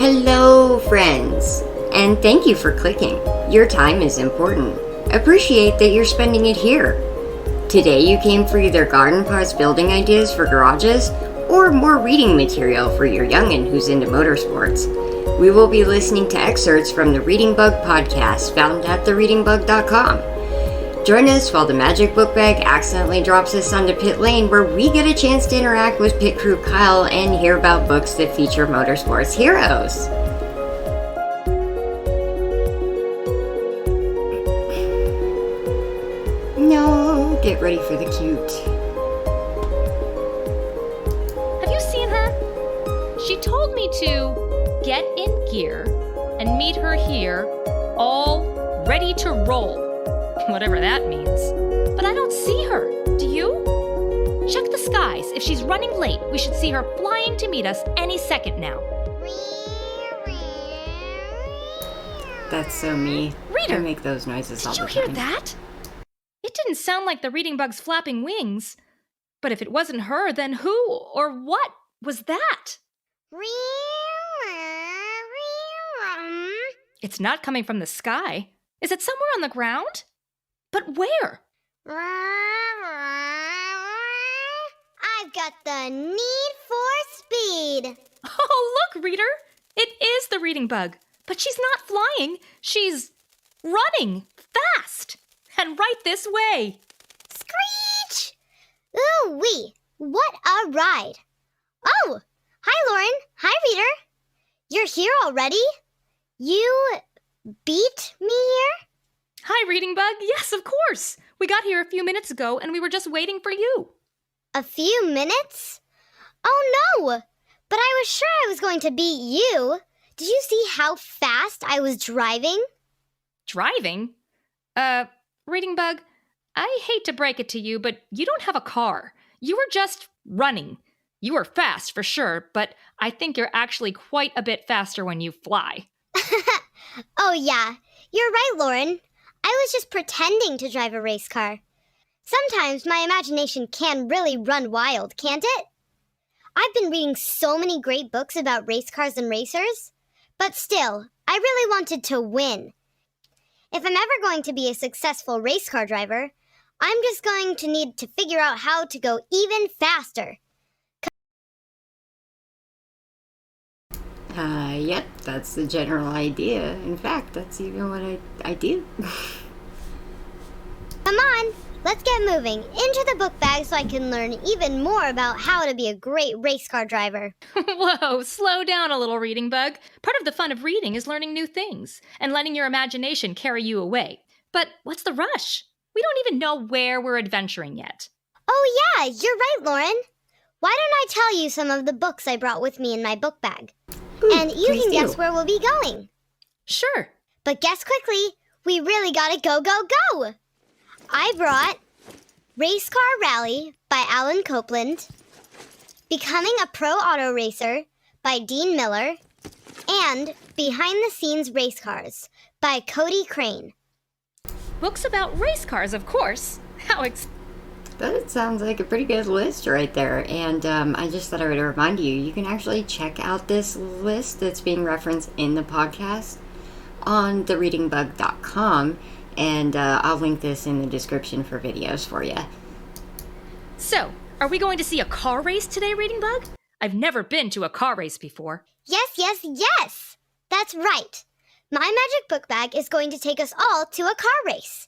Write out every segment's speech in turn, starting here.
Hello, friends, and thank you for clicking. Your time is important. Appreciate that you're spending it here. Today you came for either garden parts building ideas for garages or more reading material for your youngin' who's into motorsports. We will be listening to excerpts from the Reading Bug podcast found at thereadingbug.com. Join us while the magic book bag accidentally drops us onto pit lane, where we get a chance to interact with pit crew Kyle and hear about books that feature motorsports heroes. No, get ready for the cute. Have you seen her? She told me to get in gear and meet her here, all ready to roll. Whatever that means. But I don't see her. Do you? Check the skies. If she's running late, we should see her flying to meet us any second now. That's so me. Reader, I make those noises all the time. did you hear that? It didn't sound like the reading bug's flapping wings. But if it wasn't her, then who or what was that? It's not coming from the sky. Is it somewhere on the ground? But where? I've got the need for speed. Oh, look, reader. It is the reading bug. But she's not flying. She's running fast. And right this way. Screech! Ooh-wee, what a ride. Oh, hi, Lauren. Hi, reader. You're here already? You beat me here? Hi, Reading Bug. Yes, of course. We got here a few minutes ago, and we were just waiting for you. A few minutes? Oh, no. But I was sure I was going to beat you. Did you see how fast I was driving? Driving? Reading Bug, I hate to break it to you, but you don't have a car. You were just running. You were fast, for sure, but I think you're actually quite a bit faster when you fly. Oh, yeah. You're right, Lauren. I was just pretending to drive a race car. Sometimes my imagination can really run wild, can't it? I've been reading so many great books about race cars and racers, but still, I really wanted to win. If I'm ever going to be a successful race car driver, I'm just going to need to figure out how to go even faster. Yep, that's the general idea. In fact, that's even what I do. Come on, let's get moving into the book bag so I can learn even more about how to be a great race car driver. Whoa, slow down a little, Reading Bug. Part of the fun of reading is learning new things and letting your imagination carry you away. But what's the rush? We don't even know where we're adventuring yet. Oh yeah, you're right, Lauren. Why don't I tell you some of the books I brought with me in my book bag? And you can guess where we'll be going. Sure. But guess quickly, we really gotta go, go, go! I brought Race Car Rally by Alan Copeland, Becoming a Pro Auto Racer by Dean Miller, and Behind the Scenes Race Cars by Cody Crane. Books about race cars, of course. That sounds like a pretty good list right there. And I just thought I would remind you, you can actually check out this list that's being referenced in the podcast on thereadingbug.com. And I'll link this in the description for videos for you. So, are we going to see a car race today, Reading Bug? I've never been to a car race before. Yes, yes, yes! That's right. My magic book bag is going to take us all to a car race.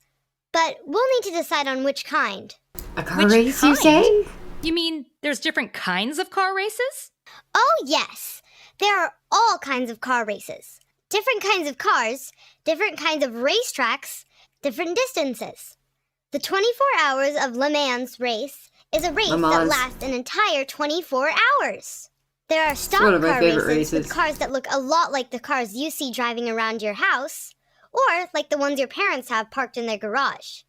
But we'll need to decide on which kind. A car race, you say? You mean there's different kinds of car races? Oh, yes. There are all kinds of car races. Different kinds of cars, different kinds of racetracks, different distances. The 24 hours of Le Mans race is a race that lasts an entire 24 hours. There are stock car races with cars that look a lot like the cars you see driving around your house, or like the ones your parents have parked in their garage.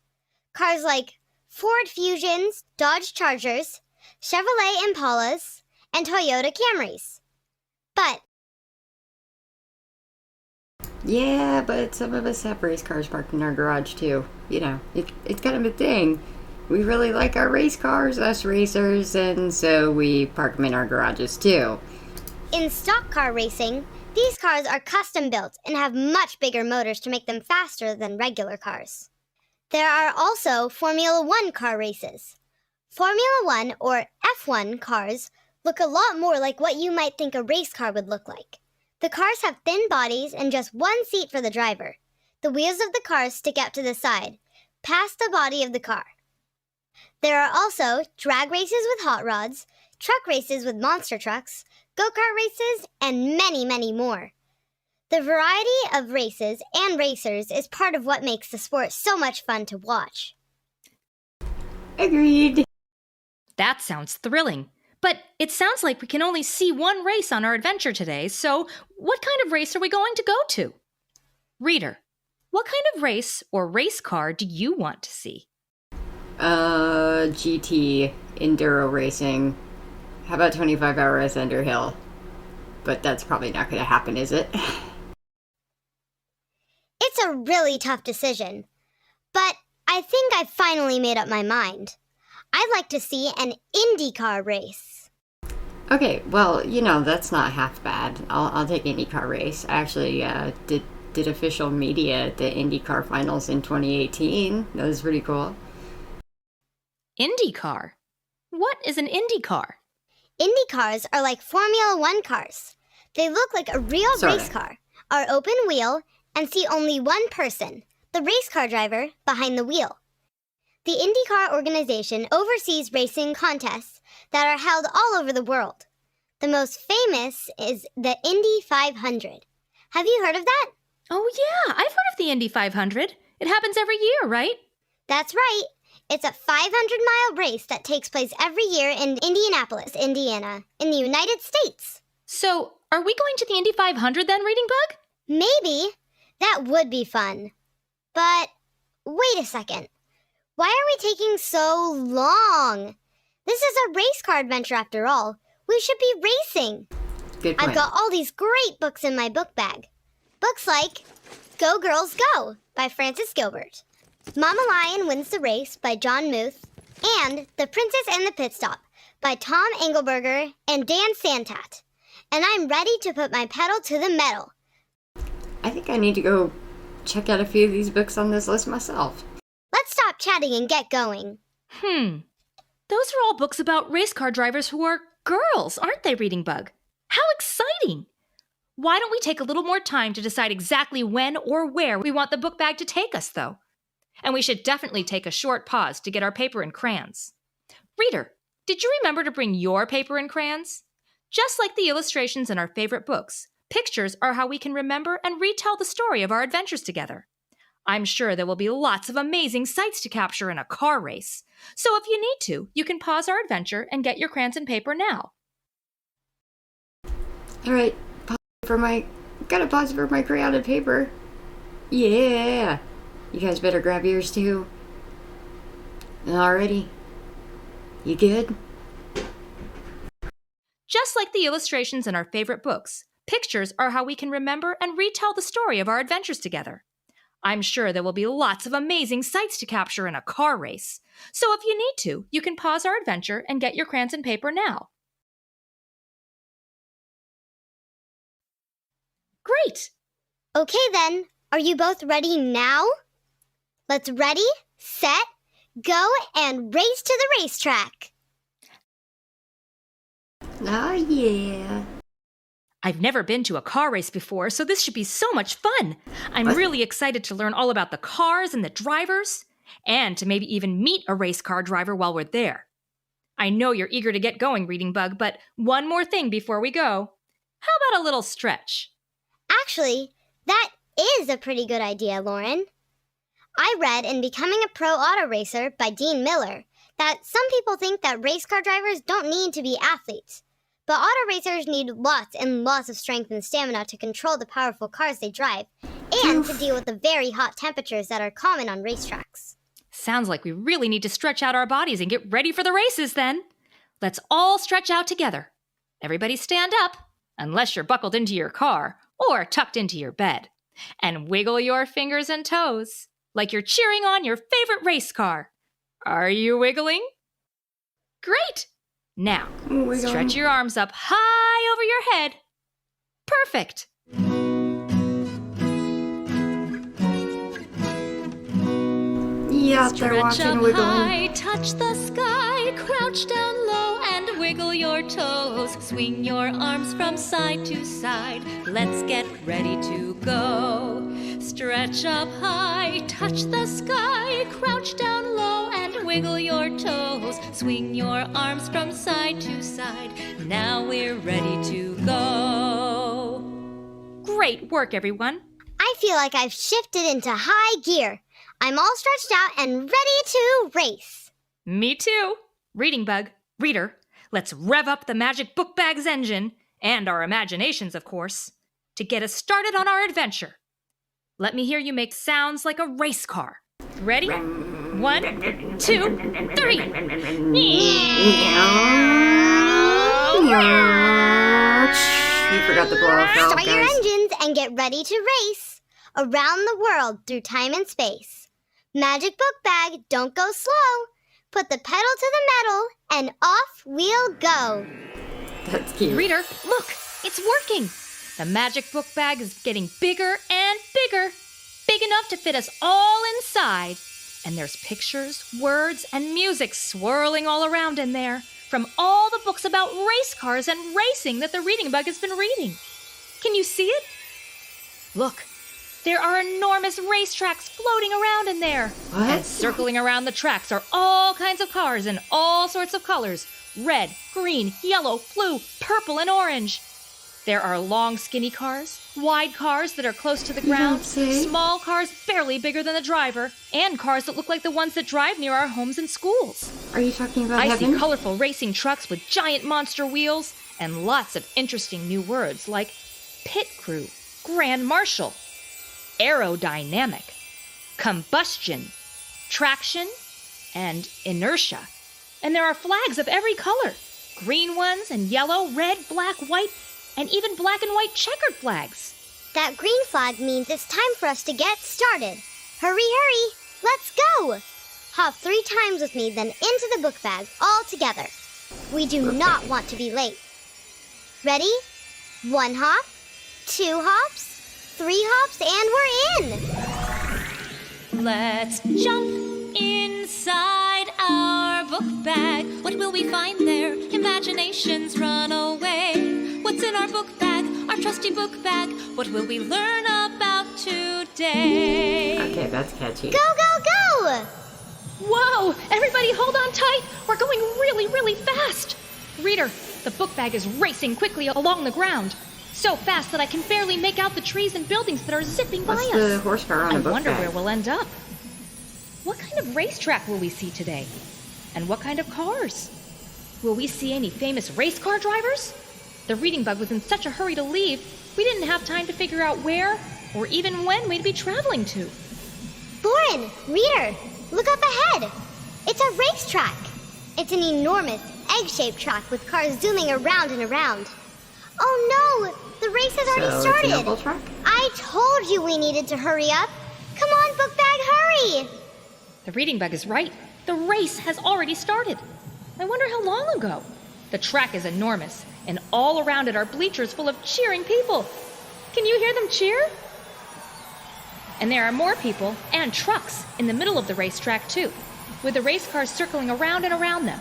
Cars like Ford Fusions, Dodge Chargers, Chevrolet Impalas, and Toyota Camrys. But yeah, but some of us have race cars parked in our garage too. You know, it's kind of a thing. We really like our race cars, us racers, and so we park them in our garages too. In stock car racing, These cars are custom built and have much bigger motors to make them faster than regular cars. There are also Formula One car races. Formula One, or F1 cars, look a lot more like what you might think a race car would look like. The cars have thin bodies and just one seat for the driver. The wheels of the cars stick out to the side, past the body of the car. There are also drag races with hot rods, truck races with monster trucks, go-kart races, and many, many more. The variety of races and racers is part of what makes the sport so much fun to watch. Agreed. That sounds thrilling. But it sounds like we can only see one race on our adventure today, so what kind of race are we going to go to? Reader, what kind of race or race car do you want to see? GT, Enduro Racing. How about 25 hours Thunder Hill? But that's probably not going to happen, is it? It's a really tough decision, but I think I've finally made up my mind. I'd like to see an IndyCar race. Okay, well, that's not half bad. I'll take IndyCar race. I actually did official media at the IndyCar finals in 2018. That was pretty cool. IndyCar? What is an IndyCar? Indy cars are like Formula One cars. They look like a real race car, are open wheel, and see only one person, the race car driver, behind the wheel. The IndyCar organization oversees racing contests that are held all over the world. The most famous is the Indy 500. Have you heard of that? Oh yeah, I've heard of the Indy 500. It happens every year, right? That's right. It's a 500-mile race that takes place every year in Indianapolis, Indiana, in the United States. So, are we going to the Indy 500 then, Reading Bug? Maybe. That would be fun. But wait a second. Why are we taking so long? This is a race car adventure after all. We should be racing. Good point. I've got all these great books in my book bag. Books like Go Girls Go by Frances Gilbert, Mama Lion Wins the Race by John Muth, and The Princess and the Pit Stop by Tom Engelberger and Dan Santat. And I'm ready to put my pedal to the metal. I think I need to go check out a few of these books on this list myself. Let's stop chatting and get going. Those are all books about race car drivers who are girls, aren't they, Reading Bug? How exciting! Why don't we take a little more time to decide exactly when or where we want the book bag to take us, though? And we should definitely take a short pause to get our paper and crayons. Reader, did you remember to bring your paper and crayons? Just like the illustrations in our favorite books, pictures are how we can remember and retell the story of our adventures together. I'm sure there will be lots of amazing sights to capture in a car race. So if you need to, you can pause our adventure and get your crayons and paper now. All right, gotta pause for my crayon and paper. Yeah. You guys better grab yours too. Alrighty. You good? Just like the illustrations in our favorite books, pictures are how we can remember and retell the story of our adventures together. I'm sure there will be lots of amazing sights to capture in a car race. So if you need to, you can pause our adventure and get your crayons and paper now. Great! Okay then, are you both ready now? Let's ready, set, go, and race to the racetrack. Oh, yeah. I've never been to a car race before, so this should be so much fun. I'm really excited to learn all about the cars and the drivers, and to maybe even meet a race car driver while we're there. I know you're eager to get going, Reading Bug, but one more thing before we go. How about a little stretch? Actually, that is a pretty good idea, Lauren. I read in Becoming a Pro Auto Racer by Dean Miller that some people think that race car drivers don't need to be athletes. But auto racers need lots and lots of strength and stamina to control the powerful cars they drive, and to deal with the very hot temperatures that are common on racetracks. Sounds like we really need to stretch out our bodies and get ready for the races then. Let's all stretch out together. Everybody stand up, unless you're buckled into your car or tucked into your bed. And wiggle your fingers and toes, like you're cheering on your favorite race car. Are you wiggling? Great! Now, stretch your arms up high over your head. Perfect! Yeah, they're Stretch watching up wiggling. high, touch the sky, crouch down low and wiggle your toes. Swing your arms from side to side. Let's get ready to go. Stretch up high, touch the sky, crouch down low and wiggle your toes. Swing your arms from side to side. Now we're ready to go. Great work, everyone. I feel like I've shifted into high gear. I'm all stretched out and ready to race. Me too. Reading Bug, reader, let's rev up the magic book bag's engine, and our imaginations, of course, to get us started on our adventure. Let me hear you make sounds like a race car. Ready? 1, 2, 3. You forgot the blow off valve, Start your guys. engines and get ready to race around the world through time and space. Magic book bag, don't go slow. Put the pedal to the metal and off we'll go. That's cute. Reader, look, it's working. The magic book bag is getting bigger and bigger, big enough to fit us all inside. And there's pictures, words, and music swirling all around in there from all the books about race cars and racing that the Reading Bug has been reading. Can you see it? Look, there are enormous racetracks floating around in there. What? And circling around the tracks are all kinds of cars in all sorts of colors. Red, green, yellow, blue, purple, and orange. There are long, skinny cars, wide cars that are close to the ground, small cars barely bigger than the driver, and cars that look like the ones that drive near our homes and schools. Are you talking about I heaven? see colorful racing trucks with giant monster wheels and lots of interesting new words like pit crew, grand marshal, aerodynamic, combustion, traction, and inertia. And there are flags of every color, green ones and yellow, red, black, white, and even black and white checkered flags. That green flag means it's time for us to get started. Hurry, hurry, let's go. Hop 3 times with me, then into the book bag all together. We do not want to be late. Ready? 1 hop, 2 hops, 3 hops, and we're in. Let's jump inside our book bag. What will we find there? Imaginations run away. What's in our book bag? Our trusty book bag. What will we learn about today? Okay, that's catchy. Go, go, go! Whoa! Everybody hold on tight! We're going really, really fast! Reader, the book bag is racing quickly along the ground. So fast that I can barely make out the trees and buildings that are zipping by What's us. the horsepower on I the book wonder bag? where we'll end up. What kind of racetrack will we see today? And what kind of cars? Will we see any famous race car drivers? The Reading Bug was in such a hurry to leave, we didn't have time to figure out where or even when we'd be traveling to. Lauren, reader, look up ahead. It's a racetrack. It's an enormous egg-shaped track with cars zooming around and around. Oh no, the race has already So started. it's an oval track? I told you we needed to hurry up. Come on, book bag, hurry! The Reading Bug is right. The race has already started. I wonder how long ago. The track is enormous, and all around it are bleachers full of cheering people. Can you hear them cheer? And there are more people and trucks in the middle of the racetrack, too, with the race cars circling around and around them.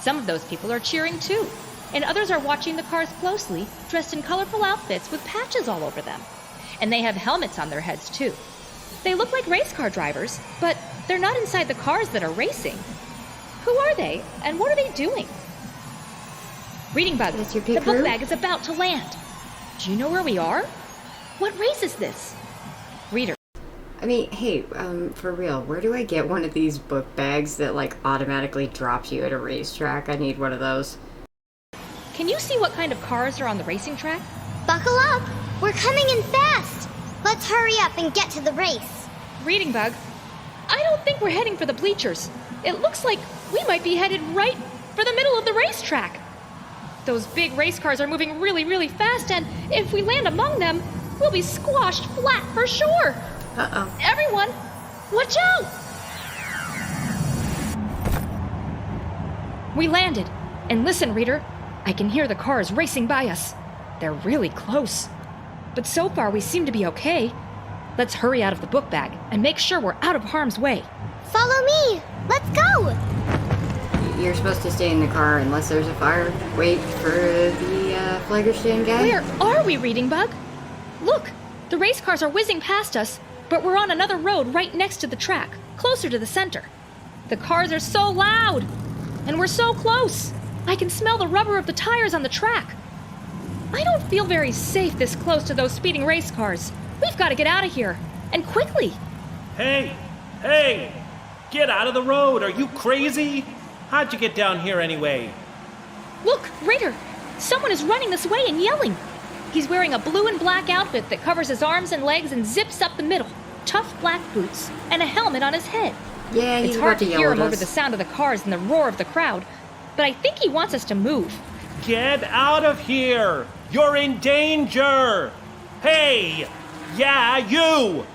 Some of those people are cheering, too, and others are watching the cars closely, dressed in colorful outfits with patches all over them. And they have helmets on their heads, too. They look like race car drivers, but they're not inside the cars that are racing. Who are they, and what are they doing? Reading Bug, Is your the pit book crew? bag is about to land. Do you know where we are? What race is this? Reader. I mean, hey, for real, where do I get one of these book bags that, like, automatically drops you at a racetrack? I need one of those. Can you see what kind of cars are on the racing track? Buckle up, we're coming in fast. Let's hurry up and get to the race. Reading Bug, I don't think we're heading for the bleachers. It looks like we might be headed right for the middle of the racetrack. Those big race cars are moving really, really fast, and if we land among them, we'll be squashed flat for sure. Uh-oh. Everyone, watch out! We landed, and listen, reader, I can hear the cars racing by us. They're really close. But so far, we seem to be okay. Let's hurry out of the book bag and make sure we're out of harm's way. Follow me! Let's go! You're supposed to stay in the car unless there's a fire. Wait for the flagger stand guy. Where are we, Reading Bug? Look, the race cars are whizzing past us, but we're on another road right next to the track, closer to the center. The cars are so loud, and we're so close. I can smell the rubber of the tires on the track. I don't feel very safe this close to those speeding race cars. We've got to get out of here, and quickly. Hey! Get out of the road! Are you crazy? How'd you get down here anyway? Look, Raider, someone is running this way and yelling. He's wearing a blue and black outfit that covers his arms and legs and zips up the middle, tough black boots, and a helmet on his head. Yeah, he's It's about hard to to yell hear at him us. over the sound of the cars and the roar of the crowd, but I think he wants us to move. Get out of here! You're in danger! Hey! Yeah, you!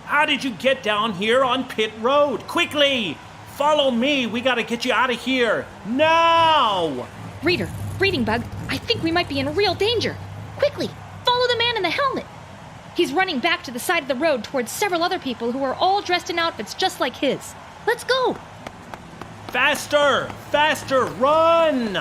How did you get down here on pit road? Quickly! Follow me! We gotta get you out of here! Now! Reader, Reading Bug, I think we might be in real danger. Quickly, follow the man in the helmet. He's running back to the side of the road towards several other people who are all dressed in outfits just like his. Let's go! Faster! Faster! Run!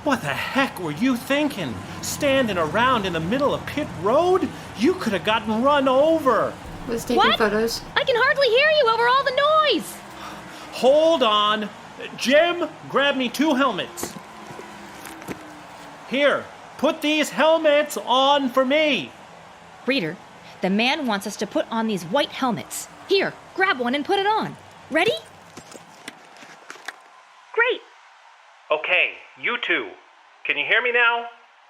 What the heck were you thinking? Standing around in the middle of pit road? You could have gotten run over. Was taking What? photos. I can hardly hear you over all the noise. Hold on. Jim, grab me 2 helmets. Here, put these helmets on for me. Reader, the man wants us to put on these white helmets. Here, grab one and put it on. Ready? Great. Okay, you 2. Can you hear me now?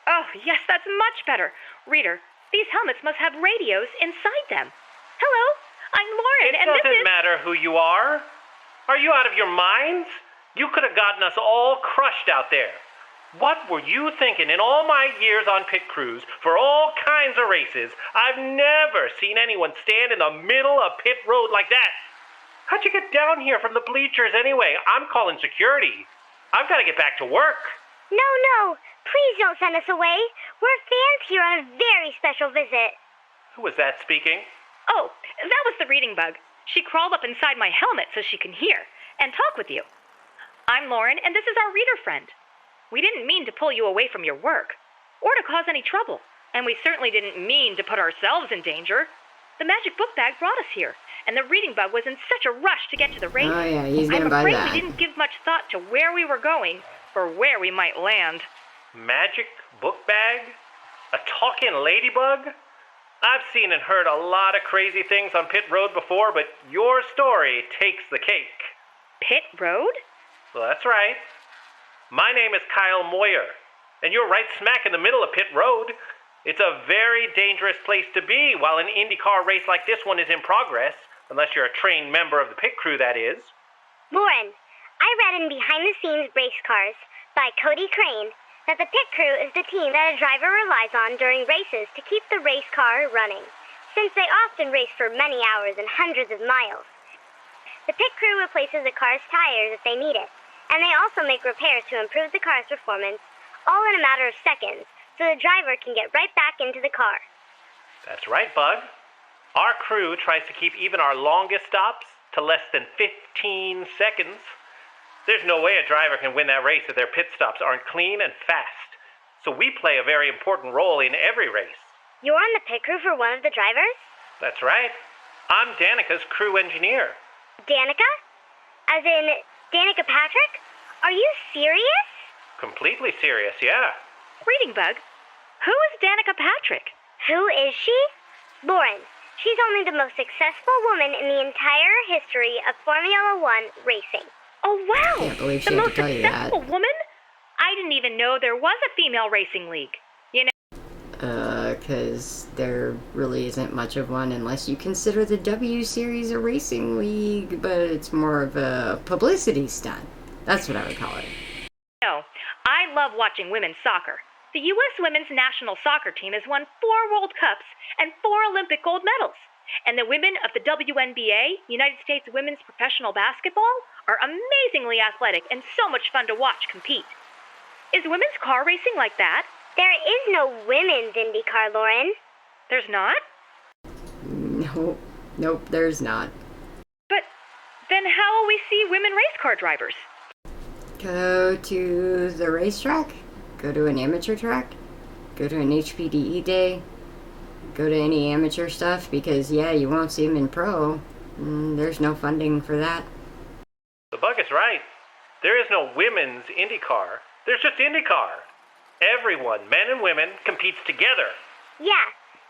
Oh, yes, that's much better. Reader, these helmets must have radios inside them. Hello, I'm Lauren, and this is... matter who you are. Are you out of your minds? You could have gotten us all crushed out there. What were you thinking? In all my years on pit crews, for all kinds of races, I've never seen anyone stand in the middle of pit road like that. How'd you get down here from the bleachers anyway? I'm calling security. I've got to get back to work. No. Please don't send us away. We're fans here on a very special visit. Who was that speaking? Oh, that was the Reading Bug. She crawled up inside my helmet so she can hear and talk with you. I'm Lauren, and this is our reader friend. We didn't mean to pull you away from your work, or to cause any trouble, and we certainly didn't mean to put ourselves in danger. The magic book bag brought us here, and the Reading Bug was in such a rush to get to the race. Oh yeah, he's gonna I'm buy afraid that. we didn't give much thought to where we were going or where we might land. Magic book bag? A talking ladybug? I've seen and heard a lot of crazy things on pit road before, but your story takes the cake. Pit Road? Well, that's right. My name is Kyle Moyer, and you're right smack in the middle of pit road. It's a very dangerous place to be while an IndyCar race like this one is in progress, unless you're a trained member of the pit crew, that is. Lauren, I read in Behind the Scenes Race Cars by Cody Crane that the pit crew is the team that a driver relies on during races to keep the race car running, since they often race for many hours and hundreds of miles. The pit crew replaces the car's tires if they need it, and they also make repairs to improve the car's performance, all in a matter of seconds, so the driver can get right back into the car. That's right, Bug. Our crew tries to keep even our longest stops to less than 15 seconds. There's no way a driver can win that race if their pit stops aren't clean and fast. So we play a very important role in every race. You're on the pit crew for one of the drivers? That's right. I'm Danica's crew engineer. Danica? As in, Danica Patrick? Are you serious? Completely serious, yeah. Reading Bug, who is Danica Patrick? Who is she? Lauren. She's only the most successful woman in the entire history of Formula One racing. Oh, wow! Can't believe she The had to most tell you that. successful woman? I didn't even know there was a female racing league. You know? Because there really isn't much of one unless you consider the W Series a racing league, but it's more of a publicity stunt. That's what I would call it. No, I love watching women's soccer. The U.S. women's national soccer team has won 4 World Cups and 4 Olympic gold medals. And the women of the WNBA, United States Women's Professional Basketball, are amazingly athletic and so much fun to watch compete. Is women's car racing like that? There is no women's IndyCar, Lauren. There's not? Nope, there's not. But then how will we see women race car drivers? Go to the racetrack, go to an amateur track, go to an HPDE day, go to any amateur stuff, because yeah, you won't see them in pro. There's no funding for that. The bug is right. There is no women's IndyCar. There's just IndyCar. Everyone, men and women, competes together. Yeah,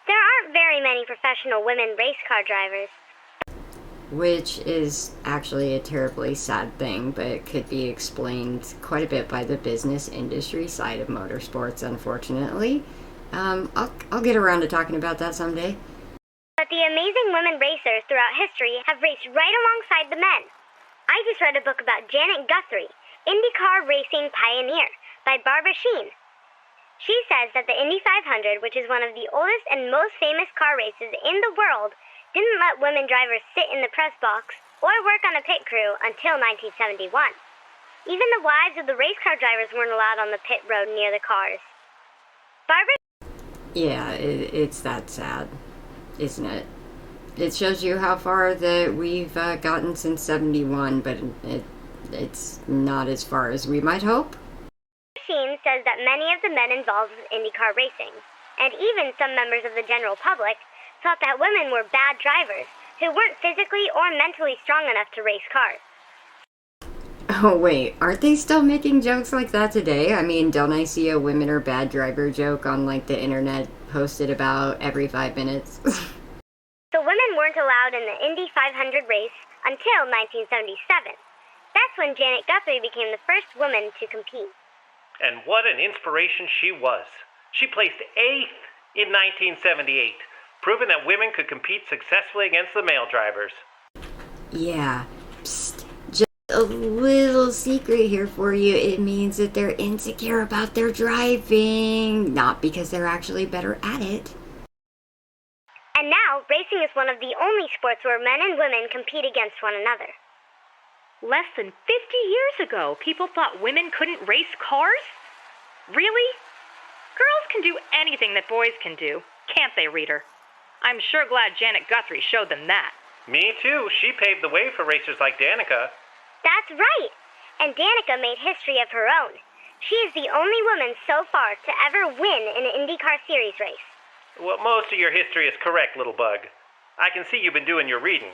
there aren't very many professional women race car drivers. Which is actually a terribly sad thing, but it could be explained quite a bit by the business industry side of motorsports, unfortunately. I'll get around to talking about that someday. But the amazing women racers throughout history have raced right alongside the men. I just read a book about Janet Guthrie, IndyCar Racing Pioneer, by Barbara Sheen. She says that the Indy 500, which is one of the oldest and most famous car races in the world, didn't let women drivers sit in the press box or work on a pit crew until 1971. Even the wives of the race car drivers weren't allowed on the pit road near the cars. Barbara? Yeah, it's that sad, isn't it? It shows you how far that we've gotten since 71, but it's not as far as we might hope. Sheen says that many of the men involved with IndyCar racing, and even some members of the general public, thought that women were bad drivers who weren't physically or mentally strong enough to race cars. Oh wait, aren't they still making jokes like that today? I mean, don't I see a women are bad driver joke on like the internet posted about every 5 minutes? The women weren't allowed in the Indy 500 race until 1977. That's when Janet Guthrie became the first woman to compete. And what an inspiration she was. She placed 8th in 1978, proving that women could compete successfully against the male drivers. Yeah, psst, just a little secret here for you. It means that they're insecure about their driving, not because they're actually better at it. And now, racing is one of the only sports where men and women compete against one another. Less than 50 years ago, people thought women couldn't race cars? Really? Girls can do anything that boys can do, can't they, reader? I'm sure glad Janet Guthrie showed them that. Me too. She paved the way for racers like Danica. That's right! And Danica made history of her own. She is the only woman so far to ever win in an IndyCar Series race. Well, most of your history is correct, little bug. I can see you've been doing your reading.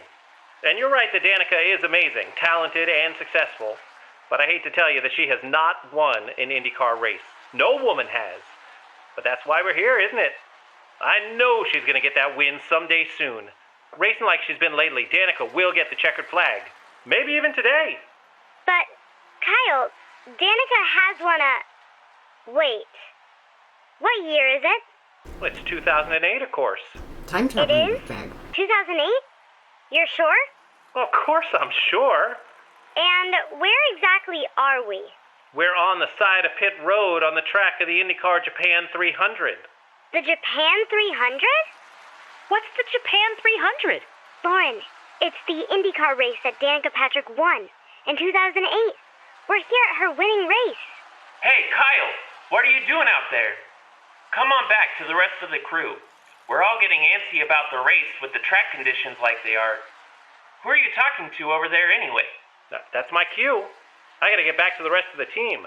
And you're right that Danica is amazing, talented, and successful. But I hate to tell you that she has not won an IndyCar race. No woman has. But that's why we're here, isn't it? I know she's going to get that win someday soon. Racing like she's been lately, Danica will get the checkered flag. Maybe even today. But, Kyle, Danica has won a... Wait. What year is it? Well, it's 2008, of course. Time traveling It is? bag. 2008? You're sure? Well, of course I'm sure. And where exactly are we? We're on the side of pit road on the track of the IndyCar Japan 300. The Japan 300? What's the Japan 300? Lauren, it's the IndyCar race that Danica Patrick won in 2008. We're here at her winning race. Hey, Kyle, what are you doing out there? Come on back to the rest of the crew. We're all getting antsy about the race with the track conditions like they are. Who are you talking to over there anyway? That's my cue. I gotta get back to the rest of the team.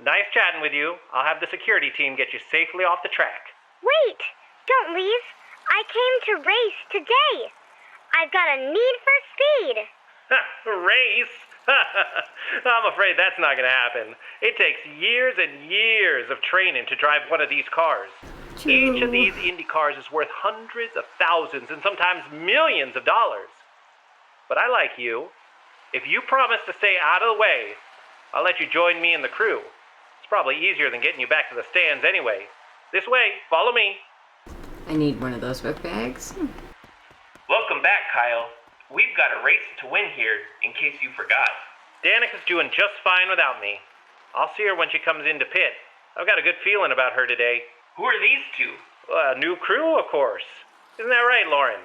Nice chatting with you. I'll have the security team get you safely off the track. Wait! Don't leave. I came to race today. I've got a need for speed. Race? I'm afraid that's not gonna happen. It takes years and years of training to drive one of these cars. True. Each of these Indy cars is worth hundreds of thousands and sometimes millions of dollars. But I like you. If you promise to stay out of the way, I'll let you join me in the crew. It's probably easier than getting you back to the stands anyway. This way, follow me. I need one of those book bags. Welcome back, Kyle. We've got a race to win here, in case you forgot. Danica's doing just fine without me. I'll see her when she comes into pit. I've got a good feeling about her today. Who are these two? A new crew, of course. Isn't that right, Lauren?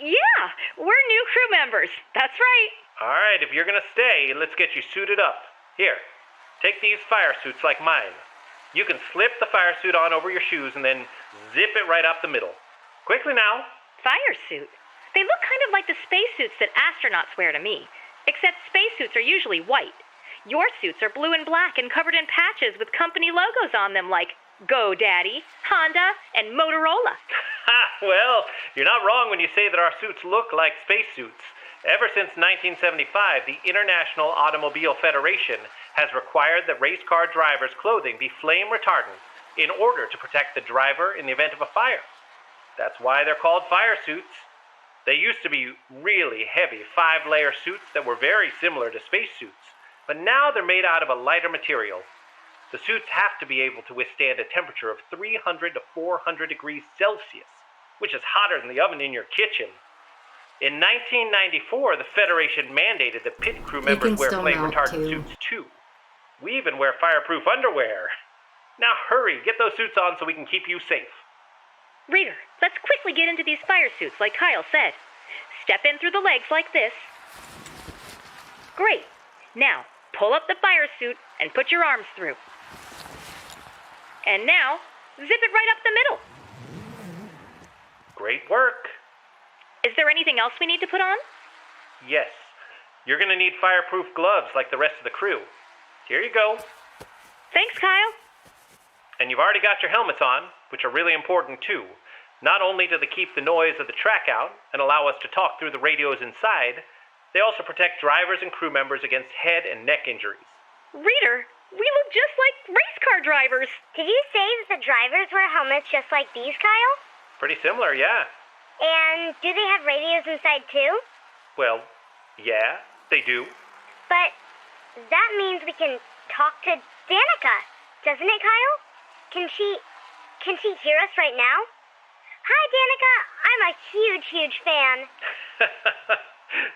Yeah, we're new crew members. That's right. All right, if you're gonna stay, let's get you suited up. Here, take these fire suits like mine. You can slip the fire suit on over your shoes and then zip it right up the middle. Quickly now. fire suit. They look kind of like the spacesuits that astronauts wear to me, except spacesuits are usually white. Your suits are blue and black and covered in patches with company logos on them like GoDaddy, Honda, and Motorola. Ha! Well, you're not wrong when you say that our suits look like spacesuits. Ever since 1975, the International Automobile Federation has required that race car drivers' clothing be flame retardant in order to protect the driver in the event of a fire. That's why they're called fire suits. They used to be really heavy 5-layer suits that were very similar to spacesuits, but now they're made out of a lighter material. The suits have to be able to withstand a temperature of 300 to 400 degrees Celsius, which is hotter than the oven in your kitchen. In 1994, the Federation mandated that pit crew members wear flame-retardant suits too. We even wear fireproof underwear. Now hurry, get those suits on so we can keep you safe. Reader, let's quickly get into these fire suits like Kyle said. Step in through the legs like this. Great. Now, pull up the fire suit and put your arms through. And now, zip it right up the middle. Great work. Is there anything else we need to put on? Yes. You're going to need fireproof gloves like the rest of the crew. Here you go. Thanks, Kyle. And you've already got your helmets on, which are really important too. Not only do they keep the noise of the track out and allow us to talk through the radios inside, they also protect drivers and crew members against head and neck injuries. Reader, we look just like race car drivers. Did you say that the drivers wear helmets just like these, Kyle? Pretty similar, yeah. And do they have radios inside too? Well, yeah, they do. But that means we can talk to Danica, doesn't it, Kyle? Can she hear us right now? Hi, Danica. I'm a huge fan.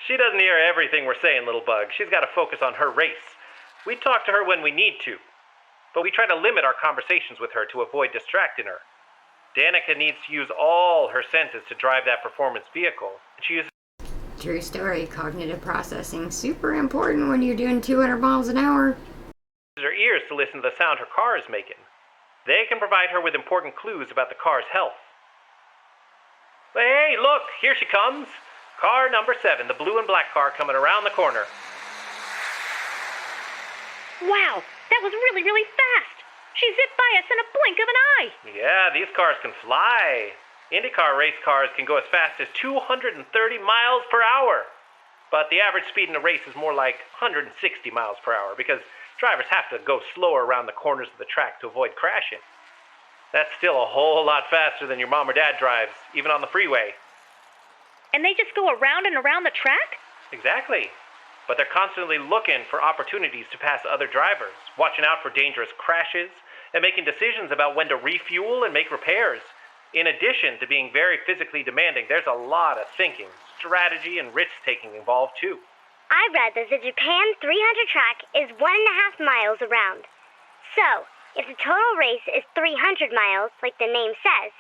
She doesn't hear everything we're saying, little bug. She's got to focus on her race. We talk to her when we need to, but we try to limit our conversations with her to avoid distracting her. Danica needs to use all her senses to drive that performance vehicle. She uses True story. Cognitive processing. Super important when you're doing 200 miles an hour. her ears to listen to the sound her car is making. They can provide her with important clues about the car's health. Hey, look, here she comes. Car number 7, the blue and black car coming around the corner. Wow, that was really, really fast. She zipped by us in a blink of an eye. Yeah, these cars can fly. IndyCar race cars can go as fast as 230 miles per hour. But the average speed in a race is more like 160 miles per hour because drivers have to go slower around the corners of the track to avoid crashing. That's still a whole lot faster than your mom or dad drives, even on the freeway. And they just go around and around the track? Exactly. But they're constantly looking for opportunities to pass other drivers, watching out for dangerous crashes, and making decisions about when to refuel and make repairs. In addition to being very physically demanding, there's a lot of thinking, strategy, and risk-taking involved too. I read that the Japan 300 track is 1.5 miles around. So, if the total race is 300 miles, like the name says,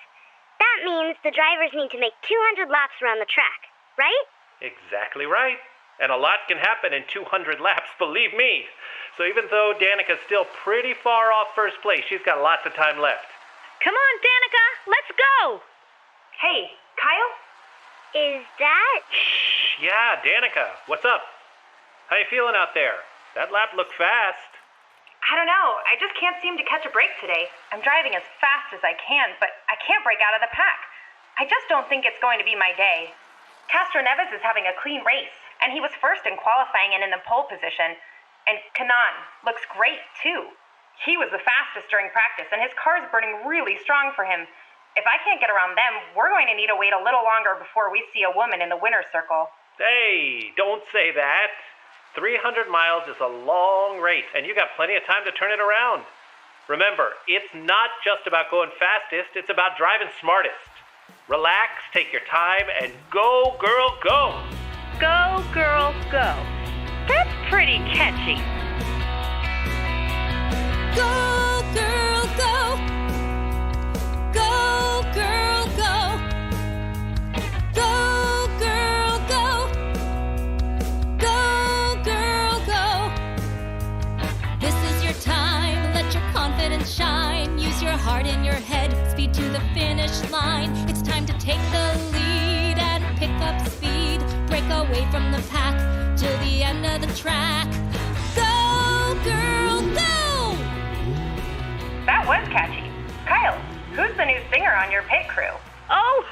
that means the drivers need to make 200 laps around the track, right? Exactly right. And a lot can happen in 200 laps, believe me. So even though Danica's still pretty far off first place, she's got lots of time left. Come on, Danica, let's go! Hey, Kyle? Is that... Shh, yeah, Danica, what's up? How you feeling out there? That lap looked fast. I don't know. I just can't seem to catch a break today. I'm driving as fast as I can, but I can't break out of the pack. I just don't think it's going to be my day. Castro Neves is having a clean race, and he was first in qualifying and in the pole position. And Kanan looks great, too. He was the fastest during practice, and his car's burning really strong for him. If I can't get around them, we're going to need to wait a little longer before we see a woman in the winner's circle. Hey, don't say that. 300 miles is a long race, and you got plenty of time to turn it around. Remember, it's not just about going fastest, it's about driving smartest. Relax, take your time, and go, girl, go! Go, girl, go. That's pretty catchy. Go, girl, go. Go, girl, go. Go, girl, go. Go, girl, go. This is your time. Let your confidence shine. Use your heart and your head. Speed to the finish line. It's time to take the lead. pick up speed, break away from the pack till the end of the track. Go, girl, go! That was catchy. Kyle, who's the new singer on your pit crew? Oh,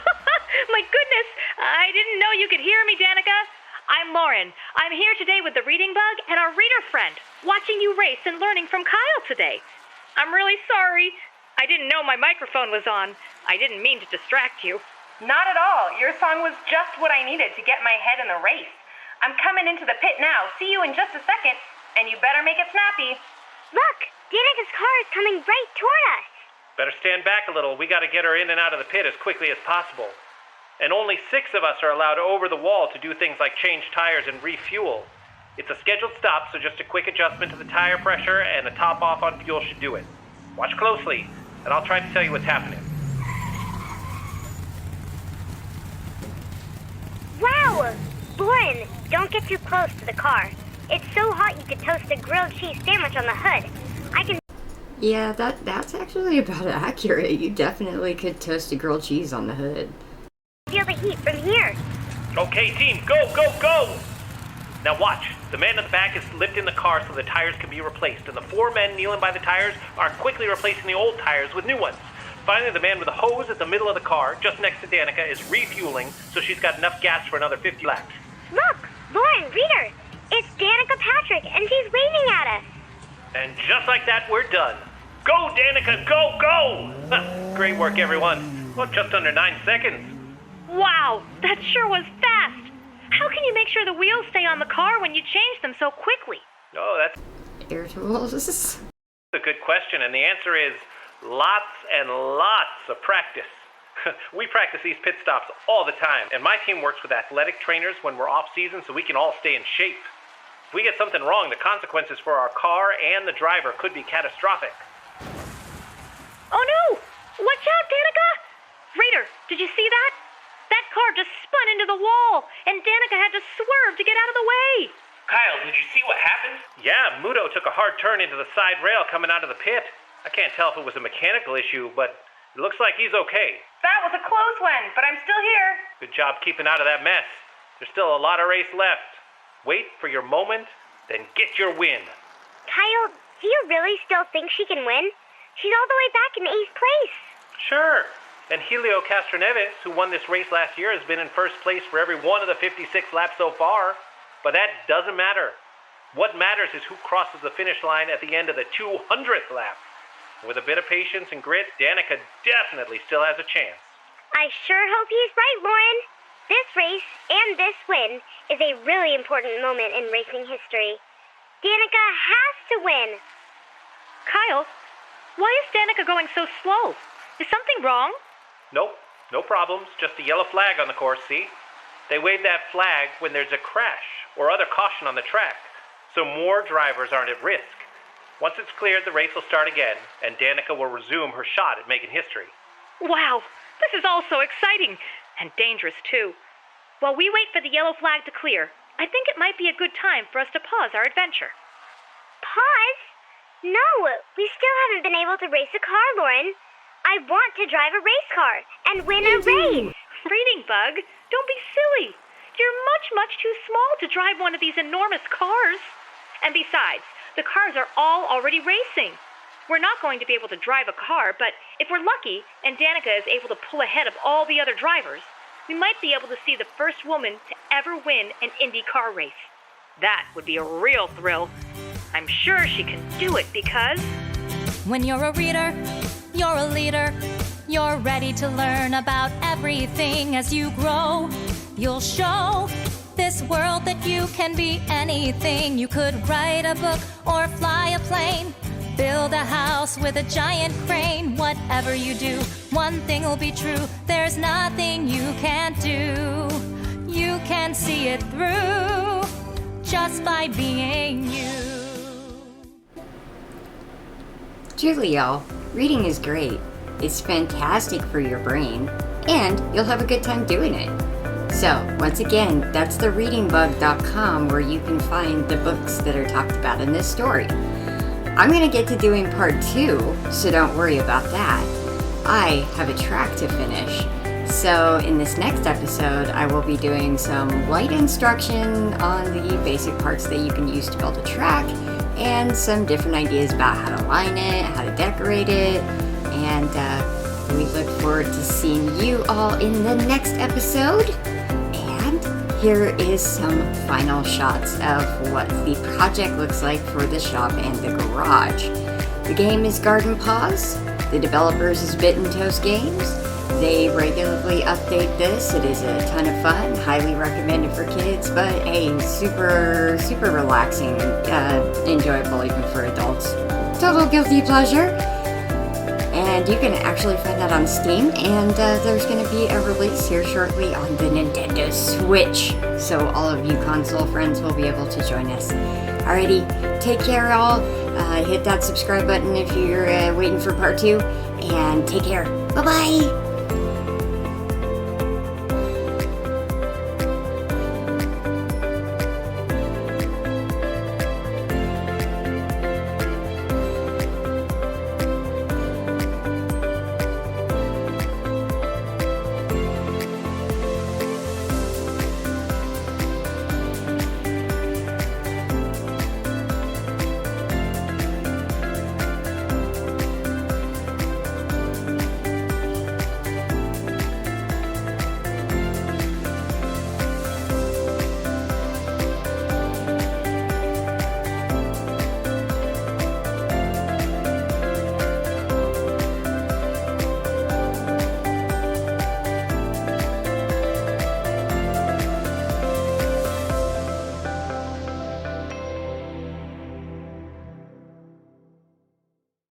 my goodness! I didn't know you could hear me, Danica. I'm Lauren. I'm here today with the reading bug and our reader friend, watching you race and learning from Kyle today. I'm really sorry. I didn't know my microphone was on. I didn't mean to distract you. Not at all. Your song was just what I needed to get my head in the race. I'm coming into the pit now. See you in just a second, and you better make it snappy. Look, Danica's car is coming right toward us. Better stand back a little. We got to get her in and out of the pit as quickly as possible. And only 6 of us are allowed over the wall to do things like change tires and refuel. It's a scheduled stop, so just a quick adjustment to the tire pressure and a top off on fuel should do it. Watch closely, and I'll try to tell you what's happening. Wow! Lauren, don't get too close to the car. It's so hot you could toast a grilled cheese sandwich on the hood. I can Yeah, that's actually about accurate. You definitely could toast a grilled cheese on the hood. feel the heat from here. Okay, team, go, go, go! Now watch. The man in the back is lifting the car so the tires can be replaced, and the 4 men kneeling by the tires are quickly replacing the old tires with new ones. Finally, the man with the hose at the middle of the car, just next to Danica, is refueling so she's got enough gas for another 50 laps. Look, Lauren, reader, it's Danica Patrick, and she's waving at us. And just like that, we're done. Go, Danica, go, go! Great work, everyone. Well, just under 9 seconds. Wow, that sure was fast. How can you make sure the wheels stay on the car when you change them so quickly? Oh, that's Air tools. a good question, and the answer is lots and lots of practice. We practice these pit stops all the time, and my team works with athletic trainers when we're off season so we can all stay in shape. If we get something wrong, the consequences for our car and the driver could be catastrophic. Oh no! Watch out, Danica! Raider, did you see that? That car just spun into the wall, and Danica had to swerve to get out of the way. Kyle, did you see what happened? Yeah, Muto took a hard turn into the side rail coming out of the pit. I can't tell if it was a mechanical issue, but it looks like he's okay. That was a close one, but I'm still here. Good job keeping out of that mess. There's still a lot of race left. Wait for your moment, then get your win. Kyle, do you really still think she can win? She's all the way back in 8th place. Sure. And Helio Castroneves, who won this race last year, has been in first place for every one of the 56 laps so far. But that doesn't matter. What matters is who crosses the finish line at the end of the 200th lap. With a bit of patience and grit, Danica definitely still has a chance. I sure hope he's right, Lauren. This race and this win is a really important moment in racing history. Danica has to win. Kyle, why is Danica going so slow? Is something wrong? Nope, no problems. Just a yellow flag on the course, see? They wave that flag when there's a crash or other caution on the track, so more drivers aren't at risk. Once it's cleared, the race will start again, and Danica will resume her shot at making history. Wow, this is all so exciting and dangerous too. While we wait for the yellow flag to clear, I think it might be a good time for us to pause our adventure. Pause? No, we still haven't been able to race a car, Lauren. I want to drive a race car and win a race. Reading bug, don't be silly. You're much too small to drive one of these enormous cars. And besides, the cars are all already racing. We're not going to be able to drive a car, but if we're lucky and Danica is able to pull ahead of all the other drivers, we might be able to see the first woman to ever win an IndyCar race. That would be a real thrill. I'm sure she can do it because... When you're a reader, you're a leader. You're ready to learn about everything as you grow. You'll show this world that you can be anything. You could write a book or fly a plane, build a house with a giant crane. Whatever you do, one thing will be true. There's nothing you can't do. You can see it through just by being you. Truly, y'all, reading is great. It's fantastic for your brain, and you'll have a good time doing it. So, once again, that's thereadingbug.com where you can find the books that are talked about in this story. I'm going to get to doing part 2, so don't worry about that. I have a track to finish, So in this next episode, I will be doing some light instruction on the basic parts that you can use to build a track, and some different ideas about how to line it, how to decorate it, and we look forward to seeing you all in the next episode. And here is some final shots of what the project looks like for the shop and the garage. The game is Garden Paws. The developers is Bit and Toast Games. They regularly update this. It is a ton of fun, highly recommended for kids, but hey, super relaxing, enjoyable even for adults. Total guilty pleasure. And you can actually find that on Steam, and there's going to be a release here shortly on the Nintendo Switch. So all of you console friends will be able to join us. Alrighty, take care all. Hit that subscribe button if you're waiting for part 2, and take care. Bye-bye!